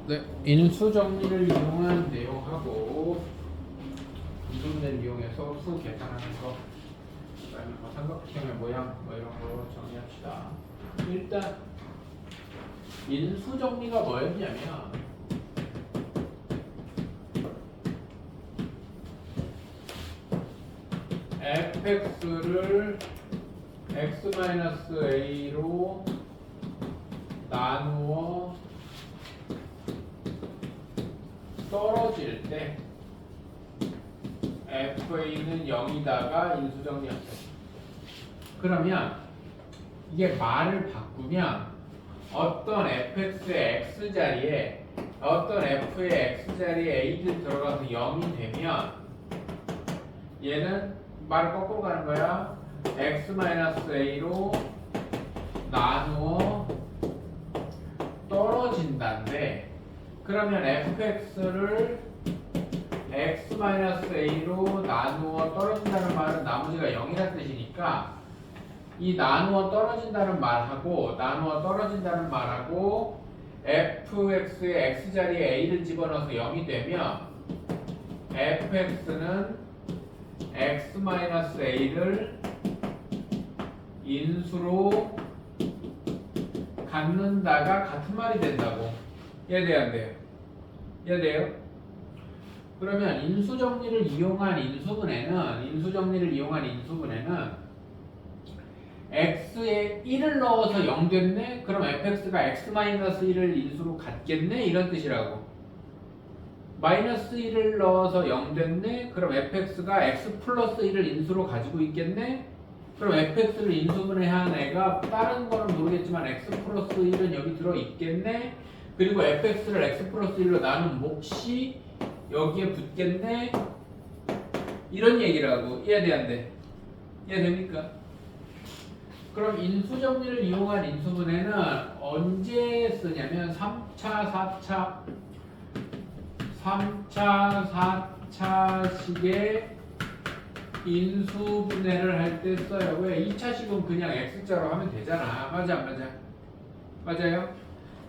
네, 인수 정리를 이용한 내용하고 인수분해를 이용해서 수 계산하는 거, 그다음에 뭐 삼각형의 모양 뭐 이런 거 정리합시다. 일단 인수 정리가 뭐였냐면 fx를 x-a로 나누어 떨어질 때 fa는 0이다가 인수정리한다. 그러면 이게 말을 바꾸면 어떤 fx의 x자리에 어떤 f의 x자리에 a를 들어가서 0이 되면 얘는 말을 거꾸로 가는 거야. x-a로 나누어 떨어진다는데, 그러면 fx를 x-a로 나누어 떨어진다는 말은 나머지가 0이라는 뜻이니까 이 나누어 떨어진다는 말하고 fx의 x자리에 a를 집어넣어서 0이 되면 fx는 x-a를 인수로 갖는다가 같은 말이 된다고. 이해돼요? 안 돼요? 이해돼요? 그러면 인수정리를 이용한 인수분해는 x에 1을 넣어서 0 됐네? 그럼 fx가 x-1을 인수로 갖겠네? 이런 뜻이라고. 마이너스 1을 넣어서 0 됐네? 그럼 fx가 x 플러스 1을 인수로 가지고 있겠네? 그럼 fx를 인수분해한 애가 다른 거는 모르겠지만 x 플러스 1은 여기 들어있겠네? 그리고 fx를 x 플러스 1로 나눈 몫이 여기에 붙겠네? 이런 얘기라고. 이해돼 안 돼? 이해됩니까? 그럼 인수정리를 이용한 인수분해는 언제 쓰냐면 3차, 4차식의 인수분해를 할 때 써요. 왜? 2차식은 그냥 x자로 하면 되잖아. 맞아, 안 맞아? 맞아요?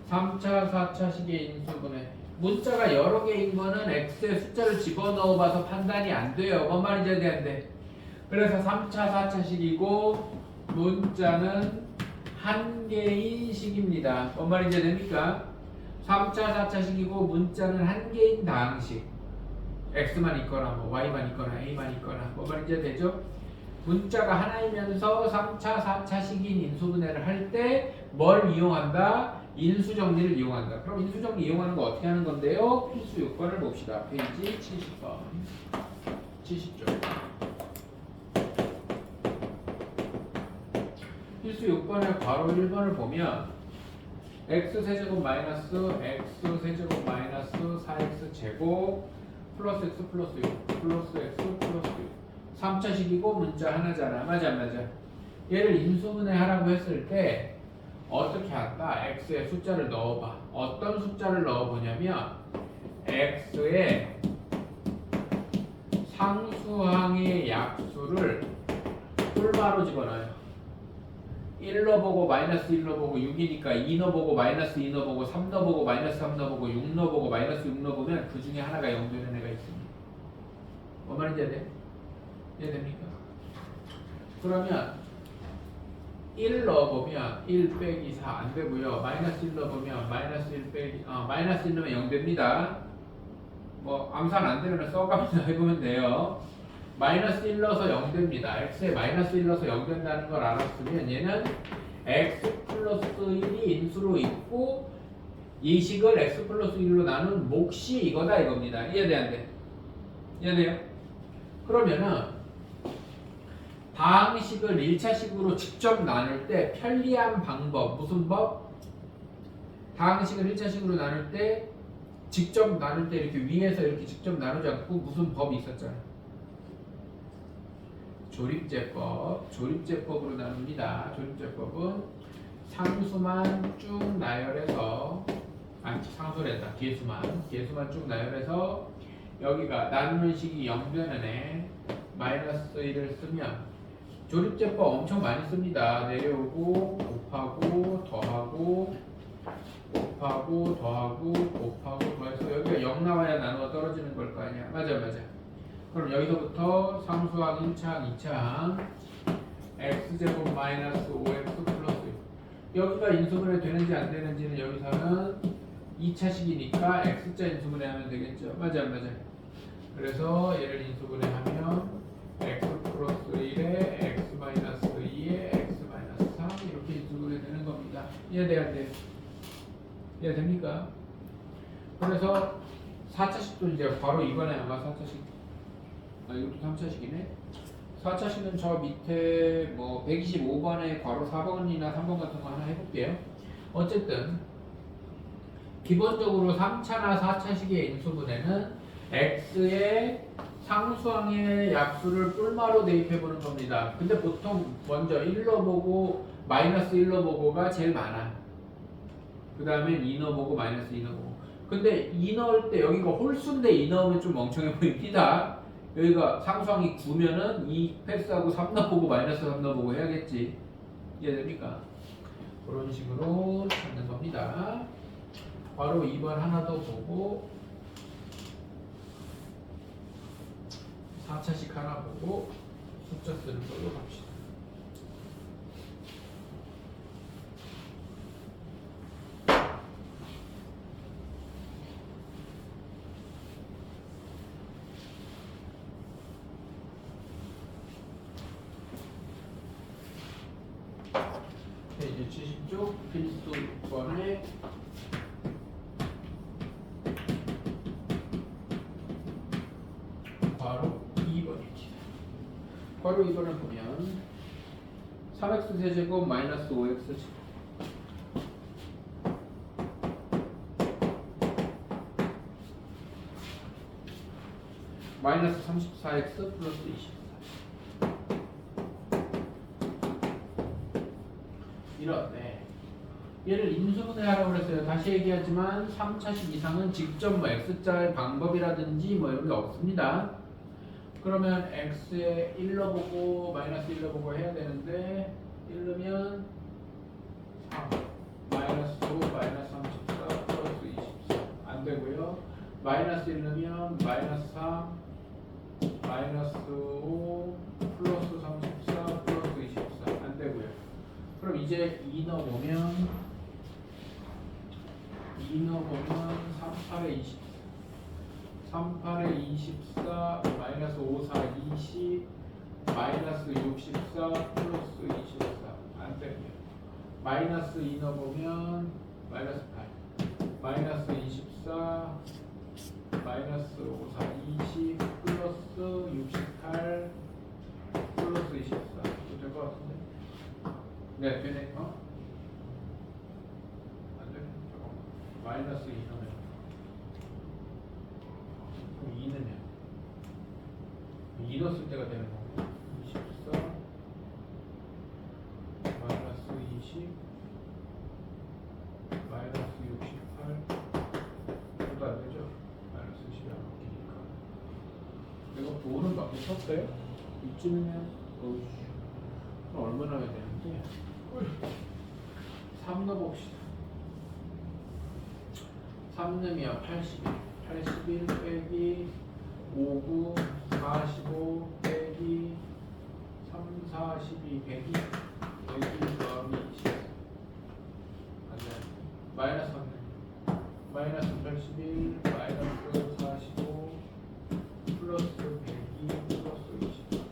3차, 4차식의 인수분해. 문자가 여러 개인 거는 x에 숫자를 집어넣어 봐서 판단이 안 돼요. 뭔 말인지 안 돼? 그래서 3차, 4차식이고 문자는 한 개인 식입니다. 뭔 말인지 됩니까? 3차, 4차식이고 문자는 한 개인 다항식. x만 있거나 뭐 y만 있거나 a만 있거나 뭔 말인지 되죠? 문자가 하나이면서 3차, 4차식인 인수분해를 할 때 뭘 이용한다? 인수정리를 이용한다. 그럼 인수정리 이용하는 거 어떻게 하는 건데요? 필수 요건을 봅시다. 페이지 70번. 70쪽. 필수 요건의 괄호 1번을 보면 x세제곱 마이너스 x세제곱 마이너스 4x제곱 플러스 x 플러스 6 플러스 x 플러스 6 3차식이고 문자 하나잖아. 맞아 안 맞아? 얘를 인수분해 하라고 했을 때 어떻게 한다? x에 숫자를 넣어봐. 어떤 숫자를 넣어보냐면 x에 상수항의 약수를 뿔바로 집어넣어요. 1 넣어보고 마이너스 1 넣어보고 6이니까 2 넣어보고 마이너스 2 넣어보고 3 넣어보고 마이너스 3 넣어보고 6 넣어보고 마이너스 6 넣어보면 그 중에 하나가 0 되는 애가 있습니다. 뭔 말인지 이해됩니까? 그러면 1 넣어보면 1 빼기 4 안 되고요. 마이너스 1 넣어보면 마이너스 1 빼기 마이너스 1 넣으면 0 됩니다. 뭐 암산 안 되면 써가면서 해보면 돼요. 마이너스 1 넣어서 0 됩니다. x에 마이너스 1 넣어서 0 된다는 걸 알았으면 얘는 x 플러스 1이 인수로 있고 이 식을 x 플러스 1로 나눈 몫이 이거다 이겁니다. 이해돼 안 돼? 이해돼요? 그러면은 다항식을 1차식으로 직접 나눌 때 편리한 방법 무슨 법? 다항식을 1차식으로 나눌 때 직접 나눌 때 이렇게 위에서 이렇게 직접 나누지 않고 무슨 법이 있었잖아. 조립제법으로 나눕니다. 조립제법은 상수만 쭉 나열해서 상수래다. 개수만 쭉 나열해서 여기가 나누는 식이 0 되는 애 마이너스 1을 쓰면 조립제법 엄청 많이 씁니다. 내려오고 곱하고 더하고 곱하고 더하고 곱하고 더해서 여기가 0 나와야 나누어 떨어지는 걸 거 아니야. 맞아. 그럼 여기서부터 상수항 1차항 2차항 x제곱 마이너스 5x 플러스 6. 여기가 인수분해 되는지 안 되는지는 여기서는 2차식이니까 x자 인수분해 하면 되겠죠. 맞아. 그래서 얘를 인수분해하면 x 플러스 1에 x 마이너스 2에 x 마이너스 3 이렇게 인수분해 되는 겁니다. 이해돼 안 돼? 이해됩니까? 그래서 4차식도 이제 바로 이번에 아마 4차식 이것도 3차식이네. 4차식은 저 밑에 뭐 125번에 괄호 4번이나 3번 같은 거 하나 해볼게요. 어쨌든 기본적으로 3차나 4차식의 인수분해는 x의 상수항의 약수를 뿔마로 대입해보는 겁니다. 근데 보통 먼저 1 넣어보고 마이너스 1 넣어보고가 제일 많아. 그 다음에 2 넣어보고 마이너스 2 넣어보고. 근데 2 넣을 때 여기가 홀수인데 2 넣으면 좀 멍청해 보입니다. 여기가 상수항이 9면은 2 패스하고 3 넣어보고 마이너스 3 넣어보고 해야겠지. 이해됩니까? 그런 식으로 찾는 겁니다. 바로 2번 하나 더 보고 4차식 하나 보고 숫자 쓰는 걸로 갑시다. 페이지 70쪽 필수번에 바로 2번입니다. 바로 2번을 보면 3x 세제곱 마이너스 5x 제곱 마이너스 34x 플러스 24 이런데 얘를 인수분해하라고 그랬어요. 다시 얘기하지만 3차식 이상은 직접 뭐 x자의 방법이라든지 뭐 이런 게 없습니다. 그러면 x에 1 넣어보고 마이너스 1 넣어보고 해야 되는데 1 넣으면 3 마이너스 5 마이너스 34 플러스 24 안 되고요. 마이너스 1 넣으면 마이너스 3 마이너스 5 플러스 34 플러스 24 안 되고요. 그럼 이제 2 넣어보면 38에 24 38에 24 마이너스 54 20 마이너스 64 플러스 24 안 되고요. 마이너스 2 넣어보면 마이너스 8 마이너스 24 마이너스 54 20 플러스 68 플러스 24 이거 될 것 같은데? 네, 되네. 안 돼? 잠깐만. 마이너스 2 넣으면 2 넣으면 2 넣었을 때가 되는 거고 24 마이너스 20 마이너스 68 그것도 안 되죠? 마이너스 10이 안 바뀌니까 내가 부호는 막 붙었어요? 이쯤이면 그럼 얼마나 해야 되는데 3 넣어봅시다. 3 넣으면 81 빼기 59 45 빼기 3 42 102 더하기 20 안돼 마이너스 3 마이너스 81 마이너스 45 플러스 102 플러스 20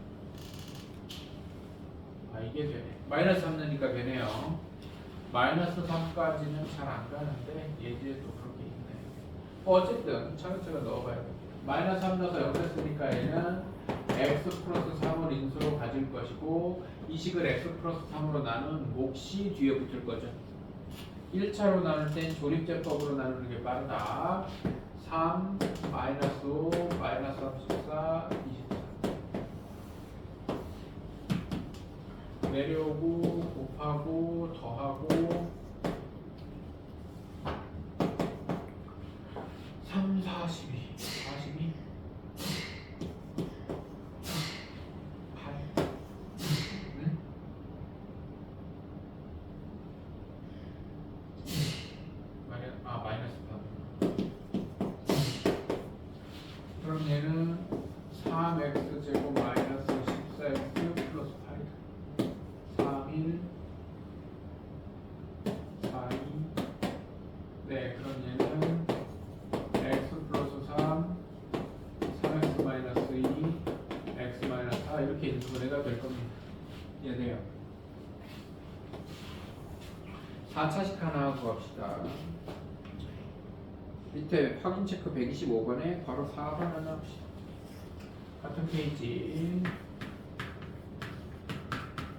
이게 되네. 마이너스 3 넣으니까 되네요. 마이너스 3까지는 잘 안 가는데 예제에도 그렇게 있네. 어쨌든 차근차근 넣어봐야겠다. 마이너스 3 넣어서 역했으니까 얘는 x 플러스 3을 인수로 가질 것이고 이 식을 x 플러스 3으로 나눈 몫이 뒤에 붙을 거죠. 1차로 나눌 땐 조립제법으로 나누는 게 빠르다. 3 마이너스 5 마이너스 34 24 내려오고 곱하고 더하고 3 42 42 8 응? 마이너스 네, 그럼 얘는 x 플러스 3, 3x 마이너스 2, x 마이너스 4 이렇게 인수분해가 될 겁니다. 이해돼요? 4차식 하나 하고 갑시다. 밑에 확인 체크 125번에 바로 4번 하나 합시다. 같은 페이지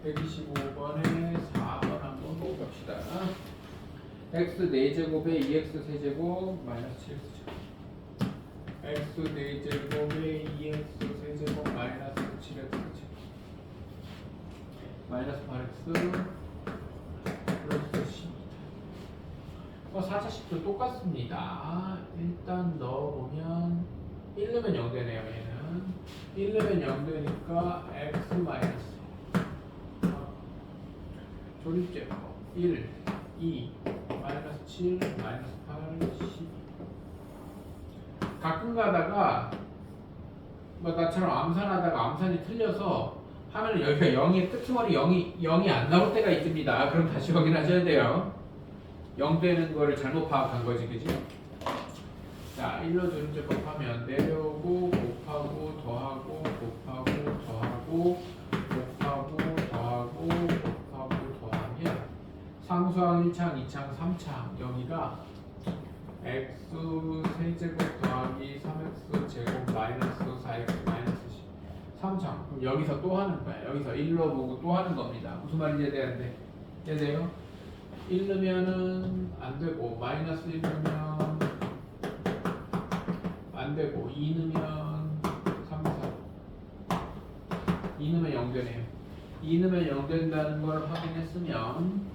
125번에 4번 한번 보고 갑시다. x 4제곱에 2x 세제곱 마이너스 7x x 4제곱에 2x 세제곱 마이너스 7x 마이너스 8x 플러스 10. 4차식도 똑같습니다. 일단 넣어보면 1 넣으면 0 되네요. 얘는 1 넣으면 0 되니까 x 마이너스 조립제곱 1, 2, 마이너스 7, 마이너스 8, 10. 가끔 가다가 뭐 나처럼 암산하다가 암산이 틀려서 하면 여기가 0이 끄트머리 0이 안 나올 때가 있습니다. 그럼 다시 확인하셔야 돼요. 0 되는 거를 잘못 파악한 거지, 그지? 자, 1로 조립제곱 하면 내려오고 곱하고 더하고 곱하고 더하고 곱하고 더하고 곱하고 더하면 상수항 1창, 2창, 3창 여기가 x 세제곱 더하기 3x 제곱 마이너스 4x 마이너스 10 3창. 그럼 여기서 또 하는 거야. 여기서 1로 보고 또 하는 겁니다. 무슨 말인지 이해되는데? 이해돼요? 1 넣으면은 안 되고 마이너스 1 넣으면 안 되고 2 넣으면 3, 4 2 넣으면 0 되네요. 2 넣으면 0 된다는 걸 확인했으면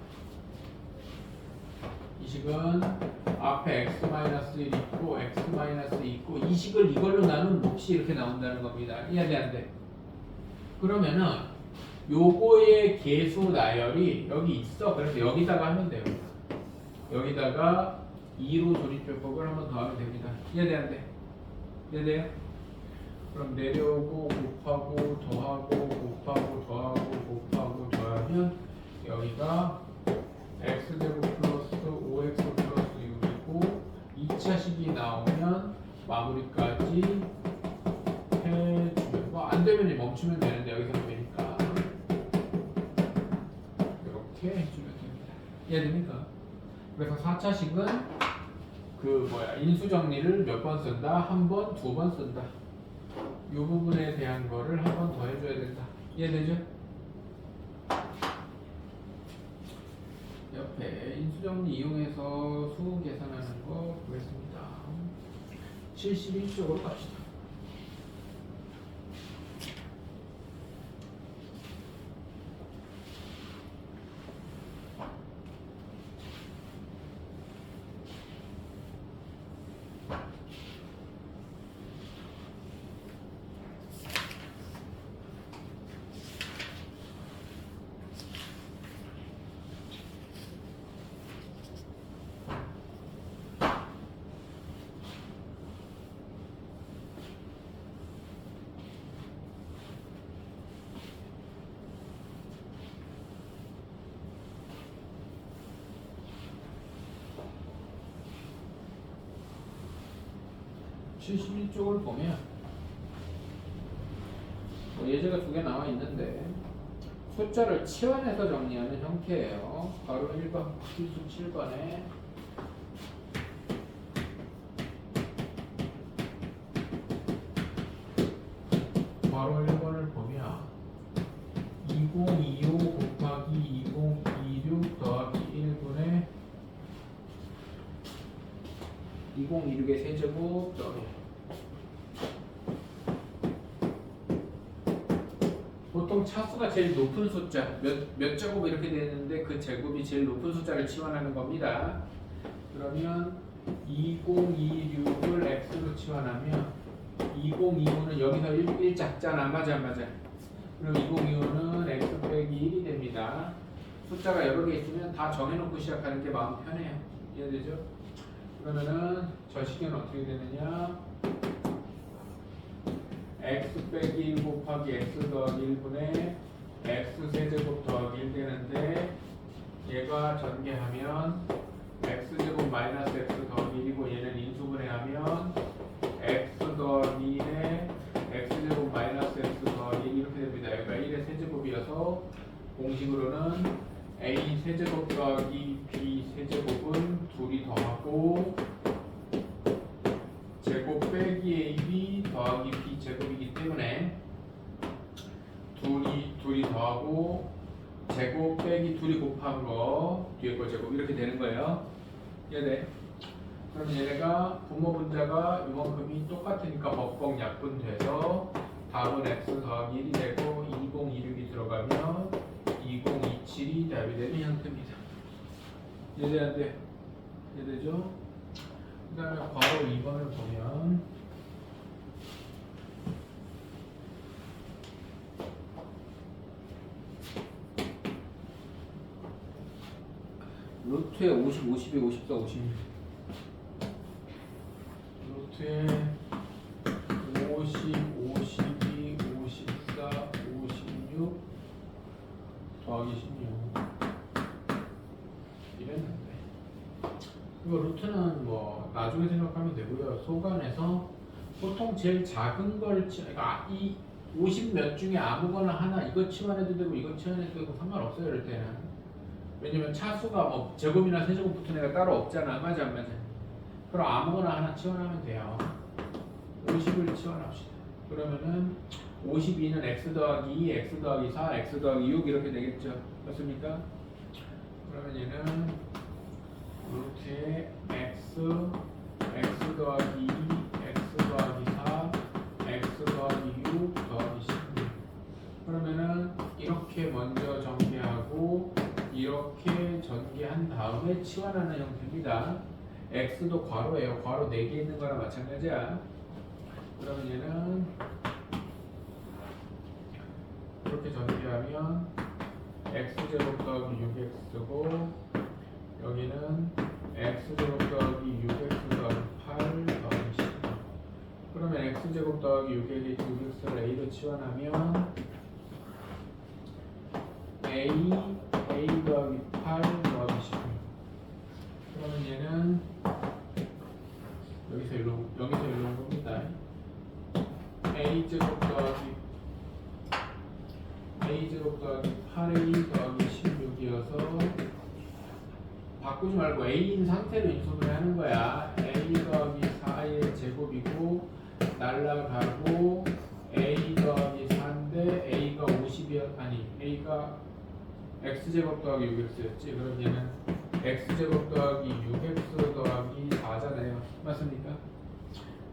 이 식은 앞에 x-1 있고 x-2 있고 이 식을 이걸로 나누면 몫이 이렇게 나온다는 겁니다. 이해돼 안 돼? 그러면은 요거의 계수 나열이 여기 있어. 그래서 여기다가 하면 돼요. 여기다가 2로 조립제곱을 한번 더 하면 됩니다. 이해돼 안 돼? 이해돼요? 그럼 내려오고 곱하고 더하고 곱하고 더하고 곱하고 더하면 여기가 x제곱 플러스 5x 플러스 6이고 2차식이 나오면 마무리까지 해주면 뭐 안되면 멈추면 되는데 여기서 되니까 이렇게 해주면 됩니다. 이해됩니까? 그래서 4차식은 인수정리를 몇 번 쓴다? 한 번, 두 번 쓴다. 이 부분에 대한 거를 한 번 더 해줘야 된다. 이해되죠? 옆에 인수정리 이용해서 수 계산하는 거 보겠습니다. 71쪽으로 갑시다. (71) 쪽을 보면 예제가 두 개 나와 있는데 숫자를 치환해서 정리하는 형태예요. 바로 1번 필수 7번에 바로 1번을 보면 2025 곱하기 2026 더하기 1분의 2026의 세제곱 더하기 보통 차수가 제일 높은 숫자 몇 제곱 이렇게 되는데 그 제곱이 제일 높은 숫자를 치환하는 겁니다. 그러면 2026을 x로 치환하면 2025는 여기서 1 작잖아. 맞아. 그럼 2025는 x 빼기 1이 됩니다. 숫자가 여러 개 있으면 다 정해놓고 시작하는 게 마음 편해요. 이해되죠? 그러면은 저 식은 어떻게 되느냐? x 빼기 1 곱하기 x 더하기 1분의 x 세제곱 더하기 1 되는데 얘가 전개하면 x제곱 마이너스 x 더하기 1이고 얘는 인수분해하면 x 더하기 1에 x제곱 마이너스 x 더하기 1 이렇게 됩니다. 여기가 1의 세제곱이어서 공식으로는 a 세제곱 더하기 b 세제곱은 둘이 더하고 제곱 빼기 ab 더하기 b 제곱이기 때문에 둘이 더하고 제곱 빼기 둘이 곱한 거 뒤에 거 제곱 이렇게 되는 거예요. 이해돼? 그럼 얘네가 분모 분자가 이만큼이 똑같으니까 법공 약분돼서 답은 x 더하기 1이 되고 2026이 들어가면 2027이 답이 되는 형태입니다. 이해돼 안 돼? 이해되죠? 그 다음에 괄호 2번을 보면 루트에 50, 52, 54, 56 루트에 50, 52, 54, 56 더하기 16 이랬는데 이거 루트는 뭐 나중에 생각하면 되고요. 소관에서 보통 제일 작은 걸 그러니까 이 50 몇 중에 아무거나 하나 이거 치환해도 되고 이거 치환해도 되고 상관없어요. 이럴 때는 왜냐면 차수가 뭐 제곱이나 세제곱 붙은 애가 따로 없잖아. 맞아 안 맞아? 그럼 아무거나 하나 치환하면 돼요. 50을 치환합시다. 그러면은 52는 x 더하기 2, x 더하기 4, x 더하기 6 이렇게 되겠죠. 맞습니까? 그러면 얘는 루트에 x 더하기 2, x 더하기 4, x 더하기 6 더하기 16 그러면은 이렇게 먼저 전개하고 이렇게 전개한 다음에 치환하는 형태입니다. x도 괄호예요. 괄호 4개 있는 거랑 마찬가지야. 그러면 얘는 이렇게 전개하면 x제곱 더하기 6x고 여기는 x제곱 더하기 6x 더하기 8 더하기 10 그러면 x제곱 더하기 6x를 a로 치환하면 a 더하기 8 더하기 16 그러면 얘는 여기서 일로 온 겁니다. a제곱 더하기 8a 더하기 16이어서 바꾸지 말고 a인 상태로 인수분해 하는 거야. a 더하기 4의 제곱이고 날라가고 a 더하기 4인데 a가 50이었 아니 a가 x제곱 더하기 6x였지. 그럼 얘는 x제곱 더하기 6x 더하기 4잖아요. 맞습니까?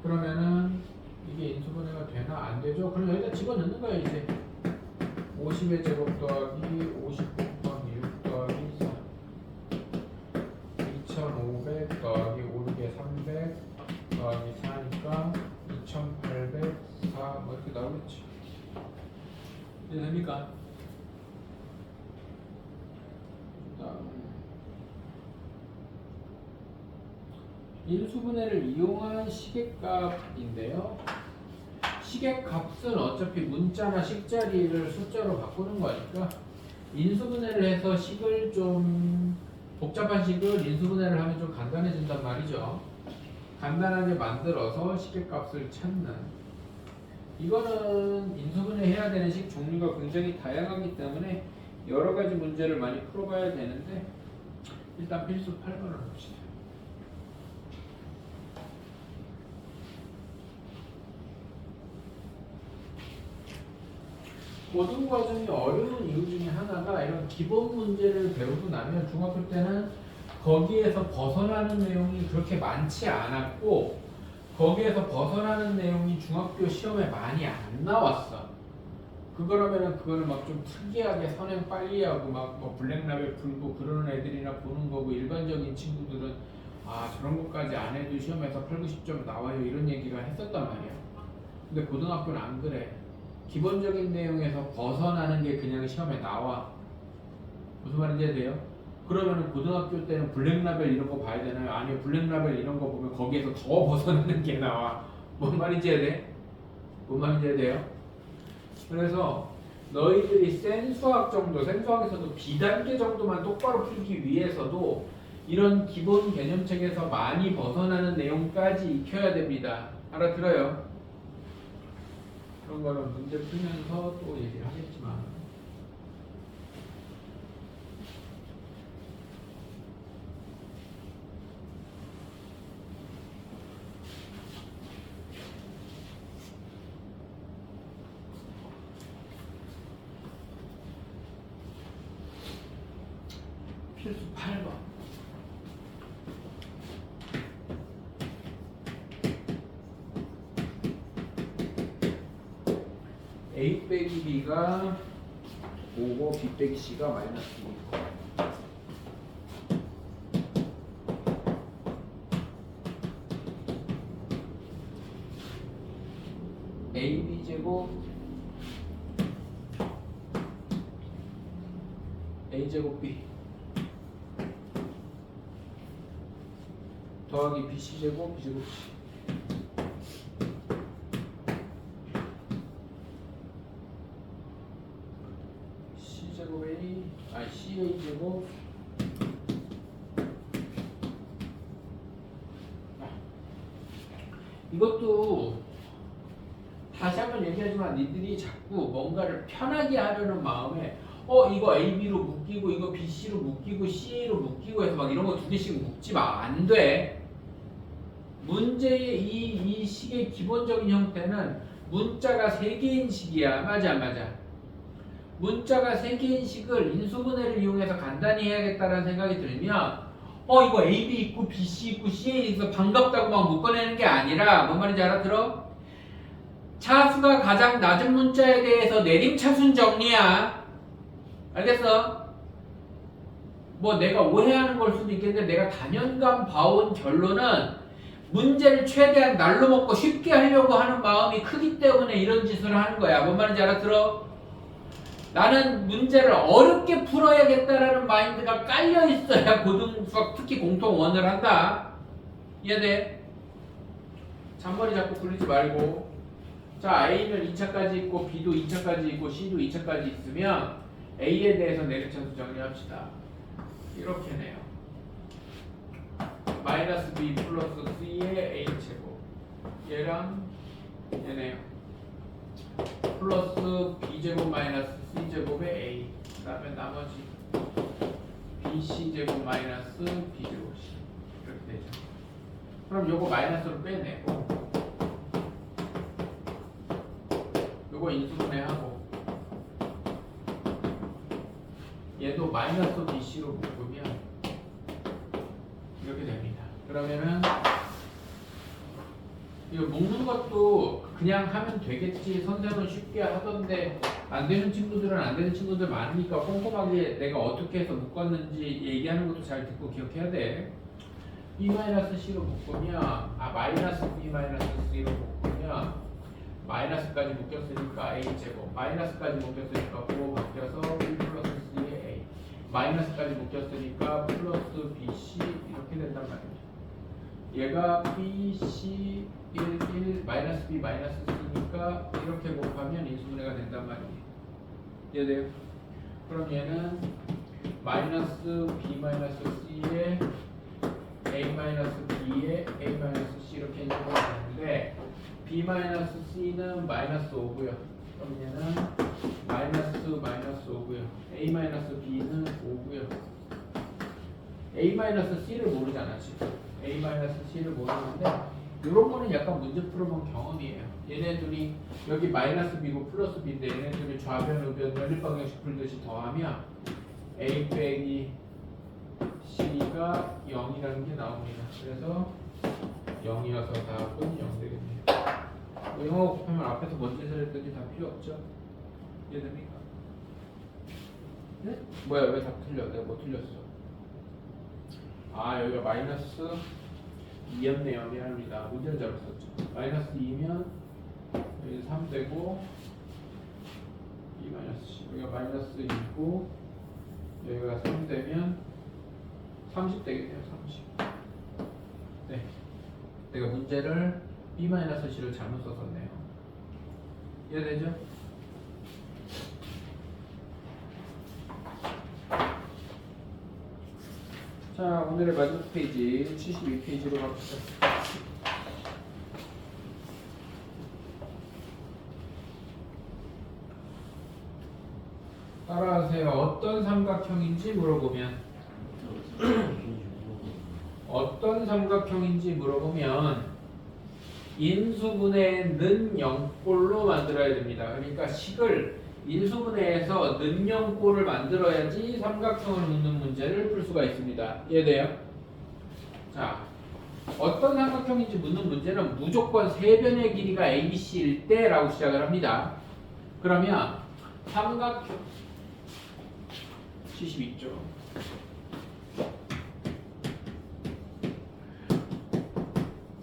그러면은 이게 인수분해가 되나 안 되죠? 그럼 여기다 집어넣는 거예요. 이제 50의 제곱 더하기 50 곱하기 6 더하기 4 2500 더하기 5에 300 더하기 4니까 2804 뭐 이렇게 나오겠지. 이해 됩니까? 인수분해를 이용한 시계값인데요. 시계값은 어차피 문자나 식자리를 숫자로 바꾸는 거니까 인수분해를 해서 식을 좀 복잡한 식을 인수분해를 하면 좀 간단해진단 말이죠. 간단하게 만들어서 시계값을 찾는 이거는 인수분해 해야 되는 식 종류가 굉장히 다양하기 때문에 여러 가지 문제를 많이 풀어봐야 되는데 일단 필수 8번을 봅시다. 고등 과정이 어려운 이유 중에 하나가 이런 기본 문제를 배우고 나면 중학교 때는 거기에서 벗어나는 내용이 그렇게 많지 않았고 거기에서 벗어나는 내용이 중학교 시험에 많이 안 나왔어. 그거라면은 그거를 막 좀 특이하게 선행 빨리 하고 막 뭐 블랙라벨 풀고 그러는 애들이나 보는 거고 일반적인 친구들은 아 저런 것까지 안 해도 시험에서 8, 90점 나와요 이런 얘기가 했었단 말이야. 근데 고등학교는 안 그래. 기본적인 내용에서 벗어나는 게 그냥 시험에 나와. 무슨 말인지 해야 그러면은 고등학교 때는 블랙라벨 이런 거 봐야 되나요? 아니요, 블랙라벨 이런 거 보면 거기에서 더 벗어나는 게 나와. 뭔 말인지 해야 돼? 뭔 말인지 해야 돼요? 그래서 너희들이 센수학 정도, 센수학에서도 비단계 정도만 똑바로 풀기 위해서도 이런 기본 개념책에서 많이 벗어나는 내용까지 익혀야 됩니다. 알아들어요? 그런 거는 문제 풀면서 또 얘기를 하겠지만 필수 8번. A 빼기 B가 5고 B 빼기 C가 마이너스 2고 AB 제곱 A 제곱 B 더하기 BC 제곱 B 제곱 C C 제곱 A 아니 CA 제곱 이것도 다시 한번 얘기하지만 니들이 자꾸 뭔가를 편하게 하려는 마음에 이거 AB로 묶이고 이거 BC로 묶이고 CA로 묶이고 해서 막 이런 거 두 개씩 묶지 마. 안 돼. 문제의 이 식의 기본적인 형태는 문자가 3개인 식이야. 맞아 안 맞아? 문자가 3개인 식을 인수분해를 이용해서 간단히 해야겠다는 생각이 들면 이거 AB 있고 BC 있고 CA 있어 반갑다고 막 묶어내는 게 아니라 뭔 말인지 알아들어? 차수가 가장 낮은 문자에 대해서 내림차순 정리야. 알겠어? 뭐 내가 오해하는 걸 수도 있겠는데 내가 단연간 봐온 결론은 문제를 최대한 날로 먹고 쉽게 하려고 하는 마음이 크기 때문에 이런 짓을 하는 거야. 뭔 말인지 알아들어? 나는 문제를 어렵게 풀어야겠다라는 마인드가 깔려 있어야 고등수학 특히 공통 원을 한다. 이해돼? 잔머리 자꾸 굴리지 말고. 자, A는 2차까지 있고 B도 2차까지 있고 C도 2차까지 있으면 A에 대해서 내림차수 정리합시다. 이렇게 네요. 마이너스 B 플러스 C의 A제곱 얘랑 얘네요. 플러스 B제곱 마이너스 C제곱의 A 그 다음에 나머지 BC제곱 마이너스 B제곱 C 이렇게 되죠. 그럼 요거 마이너스로 빼내고 요거 인수분해하고 얘도 마이너스 BC로 묶으면 이렇게 됩니다. 그러면은 이거 묶는 것도 그냥 하면 되겠지. 선생은 쉽게 하던데 안 되는 친구들은 안 되는 친구들 많으니까 꼼꼼하게 내가 어떻게 해서 묶었는지 얘기하는 것도 잘 듣고 기억해야 돼. B-C로 묶으면 마이너스 B-C로 묶으면 마이너스까지 묶였으니까 A제곱 마이너스까지 묶였으니까 5 바뀌어서 B 플러스 C의 A 마이너스까지 묶였으니까 플러스 BC 이렇게 된단 말이죠. 얘가 BC 1, 1, 마이너스 B, 마이너스 C니까 이렇게 곱하면 인수분해가 된단 말이에요. 이해돼요? 그럼 얘는 마이너스 B, 마이너스 C에 A, 마이너스 B에 A, 마이너스 C 이렇게 인수분해가 되는데 B, 마이너스 C는 마이너스 5고요. 그럼 얘는 마이너스 5고요. A, 마이너스 B는 5고요. A, 마이너스 C를 모르잖아 지금. A-C를 모르는데 이런 거는 약간 문제 풀어본 경험이에요. 얘네들이 여기 마이너스 B고 플러스 B인데 얘네들이 좌변, 우변, 연립방정식 풀듯이 더하면 A 빼기 C가 0이라는 게 나옵니다. 그래서 0이어서 답은 0 되겠네요. 영어 곱하면 앞에서 뭔 짓을 했더니 다 필요 없죠? 이해됩니까? 네? 뭐야 왜 답 틀려? 내가 뭐 틀렸어? 여기가 마이너스 2였네요. 미안합니다. 문제를 잘못 썼죠. 마이너스 2면 여기 3 되고 2 마이너스 C 여기가 마이너스 2고 여기가 3 되면 30 되겠네요. 30. 네, 내가 문제를 B-C를 잘못 썼었네요. 이해되죠? 자, 오늘의 마지막 페이지 72페이지로 갑시다. 따라하세요. 어떤 삼각형인지 물어보면 어떤 삼각형인지 물어보면 인수분해의 는 0꼴로 만들어야 됩니다. 그러니까 식을 인수분해해서 는 0꼴을 만들어야지 삼각형을 묻는 문제를 풀 수가 있습니다. 이해돼요? 자, 어떤 삼각형인지 묻는 문제는 무조건 세변의 길이가 ABC일 때라고 시작을 합니다. 그러면 삼각형 72쪽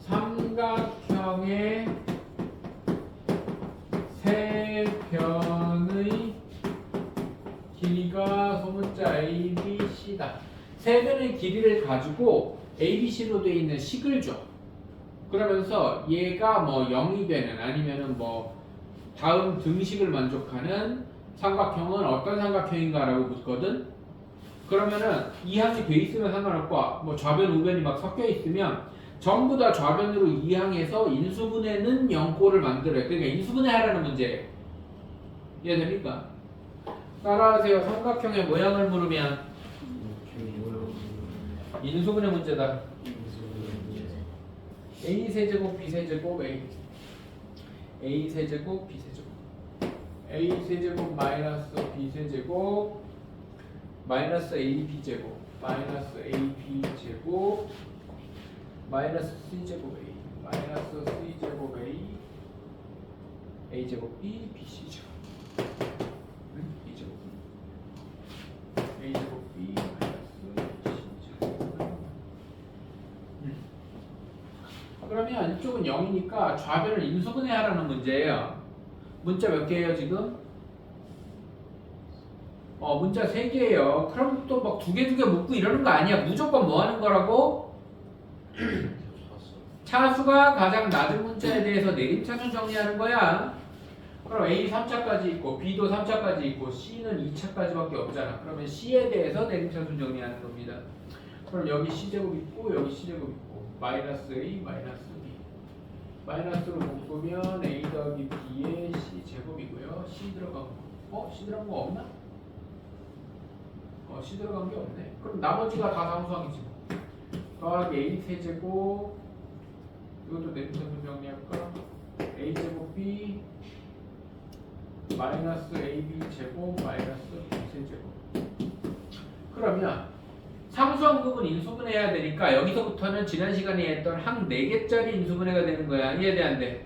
삼각형의 세 변의 길이가 소문자 ABC다. 세 변의 길이를 가지고 ABC로 되어 있는 식을 줘. 그러면서 얘가 뭐 0이 되는 아니면은 뭐 다음 등식을 만족하는 삼각형은 어떤 삼각형인가라고 묻거든. 그러면은 이항이 돼 있으면 상관없고 뭐 좌변 우변이 막 섞여 있으면 전부 다 좌변으로 이항해서 인수분해는 0꼴을 만들어요. 그러니까 인수분해하라는 문제예요. 이해됩니까? 따라하세요. 삼각형의 모양을 물으면 인수분해 문제다. A 세제곱 B 세제곱 A 세제곱 B 세제곱 A 세제곱 마이너스 B 세제곱 마이너스 AB 제곱 마이너스 AB 제곱 마이너스 C제곱 A 마이너스 C제곱 A A제곱 B BC 제곱 B제곱 A제곱 B 마이너스 C제곱 그러면 이쪽은 0이니까 좌변을 인수분해하라는 문제예요. 문자 몇 개예요 지금? 문자 3개예요. 그럼 또 막 2개 묶고 이러는 거 아니야. 무조건 뭐 하는 거라고? 차수가 가장 낮은 문자에 대해서 내림차순 정리하는 거야. 그럼 A 3차까지 있고 B도 3차까지 있고 C는 2차까지밖에 없잖아. 그러면 C에 대해서 내림차순 정리하는 겁니다. 그럼 여기 C제곱 있고 여기 C제곱 있고 마이너스 A 마이너스 B 마이너스로 묶으면 A 더하기 B의 C제곱이고요. C 들어간 거 C 들어간 거 없나? C 들어간 게 없네. 그럼 나머지가 다 상수항이지 뭐. 더하기 A 세제곱 이것도 내림차순 정리할까? A제곱 B 마이너스 AB 제곱 마이너스 B 세제곱. 그러면 상수항 부분 인수분해해야 되니까 여기서부터는 지난 시간에 했던 항 4개짜리 인수분해가 되는 거야. 이해돼 안 돼?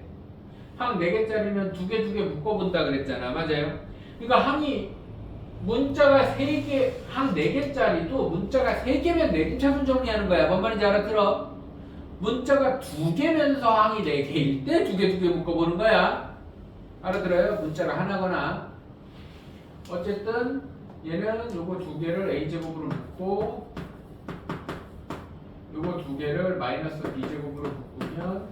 항 4개짜리면 2개 묶어본다 그랬잖아. 맞아요? 그러니까 항이 문자가 3개, 항 4개짜리도 문자가 3개면 내림차순 정리하는 거야. 뭔 말인지 알아들어? 문자가 2개면서 항이 4개일 때 2개 묶어보는 거야. 알아들어요? 문자가 하나거나. 어쨌든 얘는 요거 2개를 A제곱으로 묶고 요거 2개를 마이너스 B제곱으로 묶으면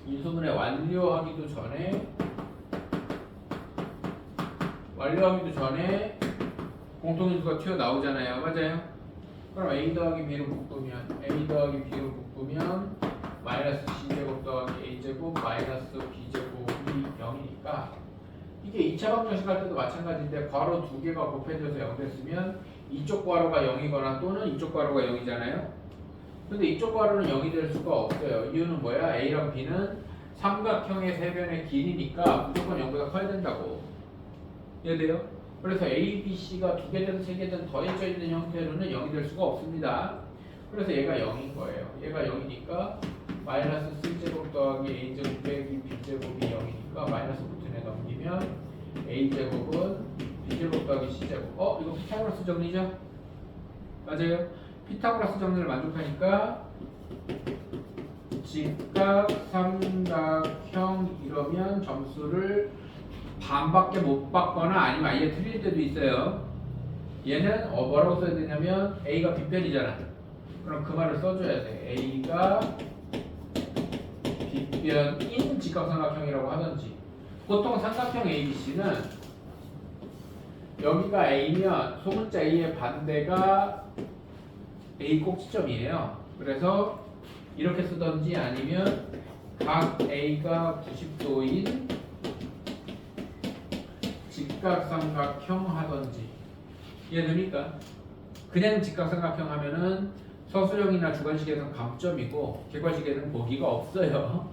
인수분해 완료하기도 전에 공통인수가 튀어나오잖아요. 맞아요? 그럼 A 더하기 B로 묶으면 마이너스 C제곱 더하기 A제곱 마이너스 B제곱이 0이니까 이게 2차 방정식 할 때도 마찬가지인데 괄호 2개가 곱해져서 0 됐으면 이쪽 괄호가 0이거나 또는 이쪽 괄호가 0이잖아요. 근데 이쪽 괄호는 0이 될 수가 없어요. 이유는 뭐야? A랑 B는 삼각형의 세변의 길이니까 무조건 0보다 커야 된다고. 이해돼요? 그래서 A, B, C가 2개든 3개든 더해져 있는 형태로는 0이 될 수가 없습니다. 그래서 얘가 0인 거예요. 얘가 0이니까 마이너스 C제곱 더하기 A제곱 빼기 B제곱이 0이니까 마이너스 붙은 애 넘기면 A제곱은 B제곱 더하기 C제곱. 이거 피타고라스 정리죠? 맞아요? 피타고라스 정리를 만족하니까 직각 삼각형 이러면 점수를 반밖에 못 받거나 아니면 아예 틀릴 때도 있어요. 얘는 뭐라고 써야 되냐면 A가 빗변이잖아. 그럼 그 말을 써줘야 돼. A가 빗변인 직각삼각형이라고 하든지. 보통 삼각형 ABC는 여기가 A면 소문자 A의 반대가 A 꼭지점이에요. 그래서 이렇게 쓰던지 아니면 각 A가 90도인 직각삼각형 하던지. 이해됩니까? 그냥 직각삼각형 하면은 서술형이나 주관식에서는 감점이고 객관식에는 보기가 없어요.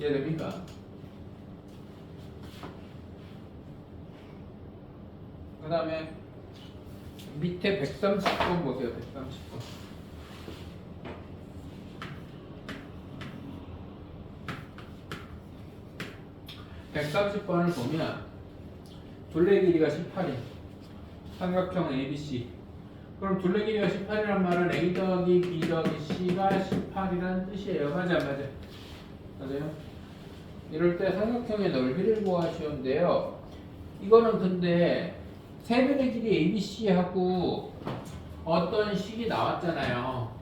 이해됩니까? 그 다음에 밑에 130번 보세요. 130번. 130번을 보면 둘레 길이가 18인 삼각형 ABC. 그럼 둘레 길이가 18이란 말은 A 더하기 B 더하기 C가 18이라는 뜻이에요. 맞아, 맞아. 맞아요? 이럴 때 삼각형의 넓이를 구하시는데요. 이거는 근데 세변의 길이 ABC하고 어떤 식이 나왔잖아요.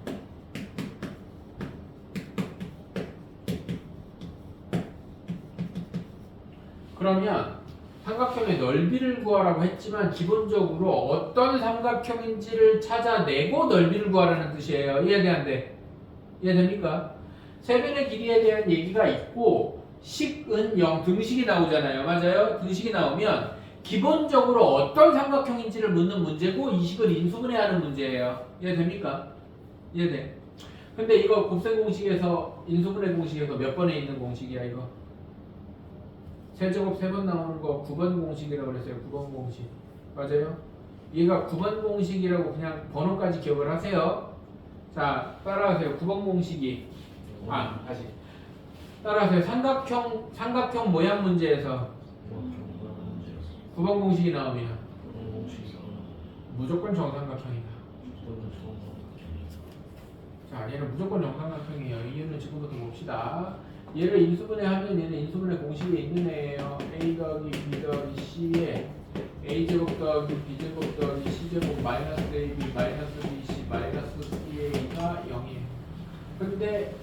그러면 삼각형의 넓이를 구하라고 했지만 기본적으로 어떤 삼각형인지를 찾아내고 넓이를 구하라는 뜻이에요. 이해돼 안 돼? 이해됩니까? 세변의 길이에 대한 얘기가 있고 식은 0 등식이 나오잖아요. 맞아요? 등식이 나오면 기본적으로 어떤 삼각형인지를 묻는 문제고 이 식을 인수분해하는 문제예요. 이해됩니까? 이해돼? 근데 이거 곱셈 공식에서 인수분해 공식에서 몇 번에 있는 공식이야 이거? 세제곱 3번 나오는 거 9번 공식이라고 그랬어요. 9번 공식. 맞아요? 얘가 9번 공식이라고 그냥 번호까지 기억을 하세요. 자, 따라하세요. 9번 공식이 다시 따라하세요. 삼각형 모양 문제에서 9번 공식이 나오면 무조건 정삼각형이다. 자, 얘는 무조건 정삼각형이에요. 이유는 지금부터 봅시다. 얘를 인수분해하면 얘는 인수분해 공식에 있는 애예요. A 더하기 B 더하기 C에 A제곱 더하기 B제곱 더하기 C제곱 마이너스 AB 마이너스 BC 마이너스 CA가 0이에요. 근데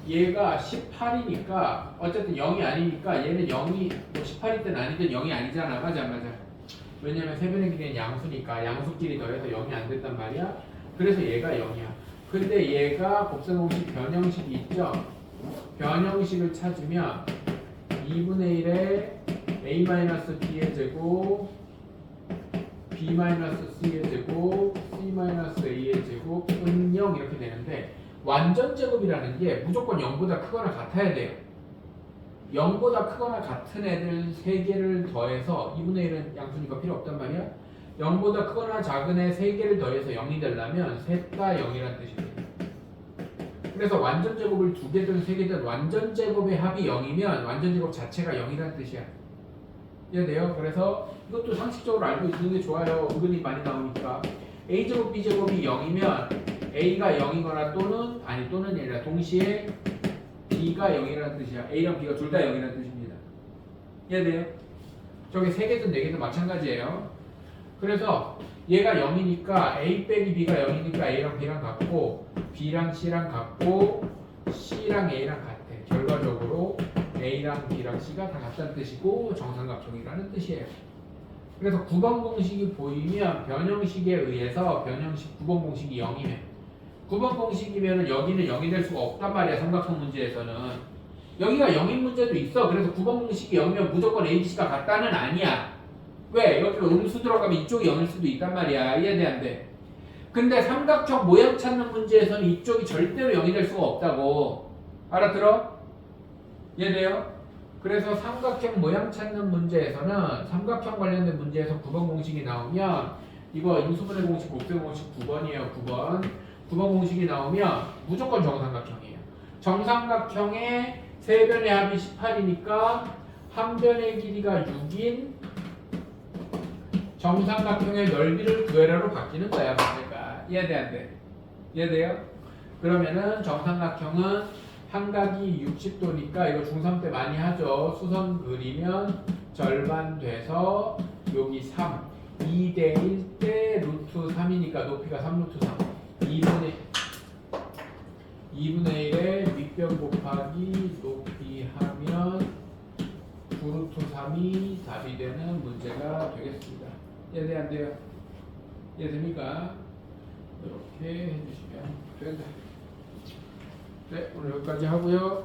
얘가 18이니까 어쨌든 0이 아니니까 얘는 0이 뭐 18이든 아니든 0이 아니잖아. 맞아. 왜냐면 세변의 길이는 양수니까 양수끼리 더해서 0이 안 됐단 말이야. 그래서 얘가 0이야. 근데 얘가 곱셈공식 변형식이 있죠. 변형식을 찾으면 2분의 1에 a-b의 제곱 b-c의 제곱 c-a의 제곱은 0 이렇게 되는데 완전 제곱이라는 게 무조건 0보다 크거나 같아야 돼요. 0보다 크거나 같은 애들 3개를 더해서 2분의 1은 양수니까 필요 없단 말이야. 0보다 크거나 작은 애 3개를 더해서 0이 되려면 셋 다 0이라는 뜻입니다. 그래서 완전 제곱을 2개든 3개든 완전 제곱의 합이 0이면 완전 제곱 자체가 0이라는 뜻이야. 이해돼요? 그래서 이것도 상식적으로 알고 있는 게 좋아요. 은근히 많이 나오니까 a제곱 b제곱이 0이면 a가 0이거나 또는 아니라 동시에 b가 0이라는 뜻이야. a랑 b가 둘 다 0이라는 뜻입니다. 이해돼요? 저게 3개든 4개든 마찬가지예요. 그래서 얘가 0이니까 a 빼기 b가 0이니까 a랑 b랑 같고 b랑 c랑 같고 c랑 a랑 같아. 결과적으로 a랑 b랑 c가 다 같다는 뜻이고 정삼각형이라는 뜻이에요. 그래서 9번 공식이 보이면 변형식에 의해서 변형식 9번 공식이 0이면 9번 공식이면 여기는 0이 될 수가 없단 말이야. 삼각형 문제에서는 여기가 0인 문제도 있어. 그래서 9번 공식이 0이면 무조건 ABC가 같다는 아니야. 왜? 여기가 음수 들어가면 이쪽이 0일 수도 있단 말이야. 이해돼 안 돼? 근데 삼각형 모양 찾는 문제에서는 이쪽이 절대로 0이 될 수가 없다고. 알아들어? 이해돼요? 그래서 삼각형 모양 찾는 문제에서는 삼각형 관련된 문제에서 9번 공식이 나오면 이거 인수분해 공식, 곱셈 공식 9번이에요. 9번 공식이 나오면 무조건 정삼각형이에요. 정삼각형의 세변의 합이 18이니까 한 변의 길이가 6인 정삼각형의 넓이를 구해라로 바뀌는 거야. 그러니까 이해돼 안 돼? 이해돼요? 그러면은 정삼각형은 한각이 60도니까 이거 중3 때 많이 하죠. 수선 그리면 절반 돼서 여기 3 2대 1 대 루트 3이니까 높이가 3 루트 3 2분의 1에 밑변 곱하기 높이 하면 9 루트 3이 답이 되는 문제가 되겠습니다. 이해돼 안 돼요? 이해됩니까? 이렇게 해주시면 된다. 네, 오늘 여기까지 하고요.